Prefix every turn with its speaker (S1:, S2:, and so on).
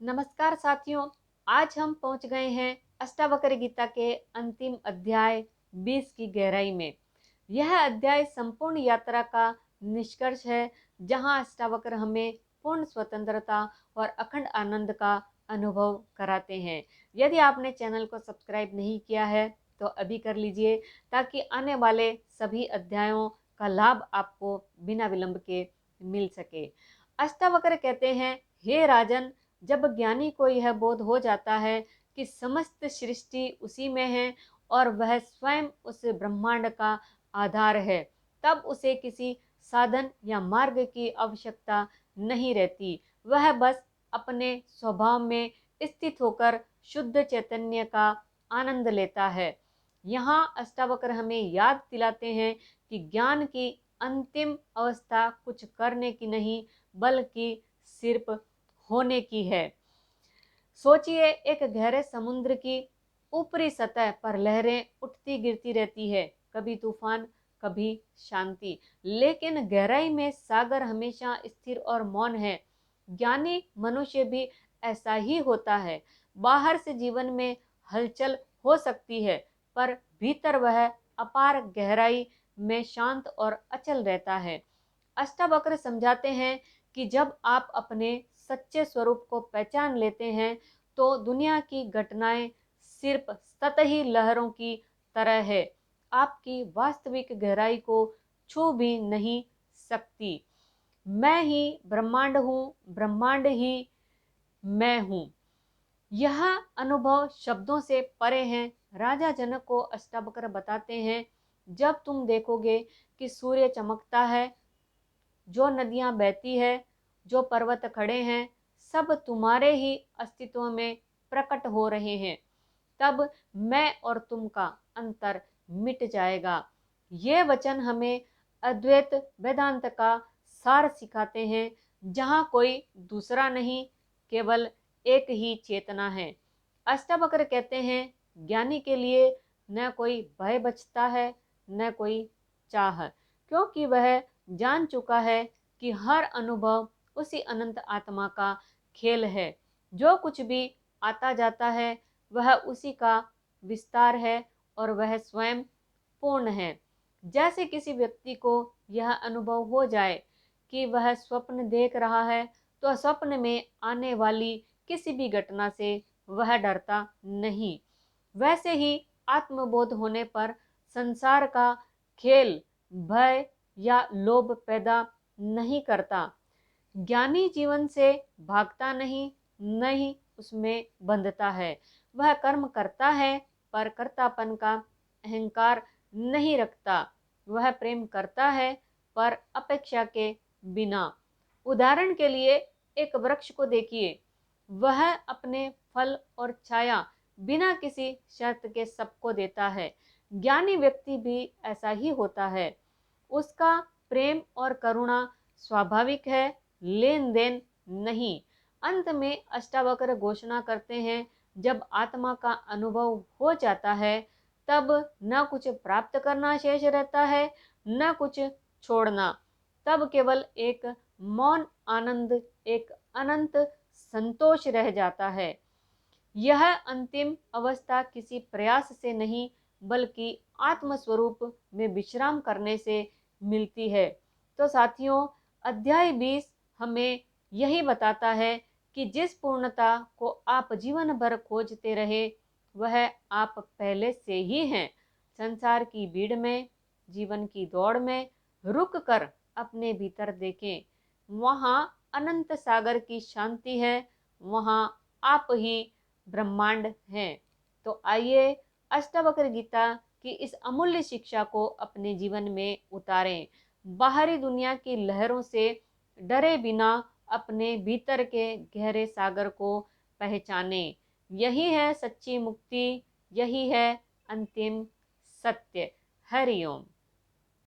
S1: नमस्कार साथियों, आज हम पहुंच गए हैं अष्टावक्र गीता के अंतिम अध्याय 20 की गहराई में। यह अध्याय संपूर्ण यात्रा का निष्कर्ष है, जहां अष्टावक्र हमें पूर्ण स्वतंत्रता और अखंड आनंद का अनुभव कराते हैं। यदि आपने चैनल को सब्सक्राइब नहीं किया है तो अभी कर लीजिए, ताकि आने वाले सभी अध्यायों का लाभ आपको बिना विलंब के मिल सके। अष्टावक्र कहते हैं, हे राजन, जब ज्ञानी को यह बोध हो जाता है कि समस्त सृष्टि उसी में है और वह स्वयं उस ब्रह्मांड का आधार है, तब उसे किसी साधन या मार्ग की आवश्यकता नहीं रहती। वह बस अपने स्वभाव में स्थित होकर शुद्ध चैतन्य का आनंद लेता है। यहाँ अष्टावक्र हमें याद दिलाते हैं कि ज्ञान की अंतिम अवस्था कुछ करने की नहीं, बल्कि सिर्फ होने की है। सोचिए, एक गहरे समुद्र की ऊपरी सतह पर लहरें उठती गिरती रहती है, कभी तूफान, कभी शांति, लेकिन गहराई में सागर हमेशा स्थिर और मौन है। ज्ञानी मनुष्य भी ऐसा ही होता है। बाहर से जीवन में हलचल हो सकती है, पर भीतर वह अपार गहराई में शांत और अचल रहता है। अष्टावक्र समझाते हैं कि जब आप अपने सच्चे स्वरूप को पहचान लेते हैं तो दुनिया की घटनाएं सिर्फ सतही लहरों की तरह है, आपकी वास्तविक गहराई को छू भी नहीं सकती। मैं ही ब्रह्मांड हूँ, ब्रह्मांड ही मैं हूँ। यह अनुभव शब्दों से परे है। राजा जनक को अष्टावक्र बताते हैं, जब तुम देखोगे कि सूर्य चमकता है, जो नदियां बहती है, जो पर्वत खड़े हैं, सब तुम्हारे ही अस्तित्व में प्रकट हो रहे हैं, तब मैं और तुम का अंतर मिट जाएगा। ये वचन हमें अद्वैत वेदांत का सार सिखाते हैं, जहाँ कोई दूसरा नहीं, केवल एक ही चेतना है। अष्टावक्र कहते हैं, ज्ञानी के लिए न कोई भय बचता है, न कोई चाह, क्योंकि वह जान चुका है कि हर अनुभव उसी अनंत आत्मा का खेल है। जो कुछ भी आता जाता है वह उसी का विस्तार है और वह स्वयं पूर्ण है। जैसे किसी व्यक्ति को यह अनुभव हो जाए कि वह स्वप्न देख रहा है, तो स्वप्न में आने वाली किसी भी घटना से वह डरता नहीं। वैसे ही आत्मबोध होने पर संसार का खेल भय या लोभ पैदा नहीं करता। ज्ञानी जीवन से भागता नहीं, नहीं उसमें बंधता है। वह कर्म करता है, पर कर्तापन का अहंकार नहीं रखता। वह प्रेम करता है, पर अपेक्षा के बिना। उदाहरण के लिए एक वृक्ष को देखिए, वह अपने फल और छाया बिना किसी शर्त के सबको देता है। ज्ञानी व्यक्ति भी ऐसा ही होता है। उसका प्रेम और करुणा स्वाभाविक है, लेन देन नहीं। अंत में अष्टावक्र घोषणा करते हैं, जब आत्मा का अनुभव हो जाता है, तब न कुछ प्राप्त करना शेष रहता है, न कुछ छोड़ना। तब केवल एक मौन आनंद, एक अनंत संतोष रह जाता है। यह अंतिम अवस्था किसी प्रयास से नहीं, बल्कि आत्मस्वरूप में विश्राम करने से मिलती है। तो साथियों, अध्याय 20 हमें यही बताता है कि जिस पूर्णता को आप जीवन भर खोजते रहे, वह आप पहले से ही हैं। संसार की भीड़ में, जीवन की दौड़ में रुक कर अपने भीतर देखें। वहाँ अनंत सागर की शांति है, वहाँ आप ही ब्रह्मांड हैं। तो आइए अष्टावक्र गीता की इस अमूल्य शिक्षा को अपने जीवन में उतारें। बाहरी दुनिया की लहरों से डरे बिना अपने भीतर के गहरे सागर को पहचाने। यही है सच्ची मुक्ति, यही है अंतिम सत्य। हरि ओम।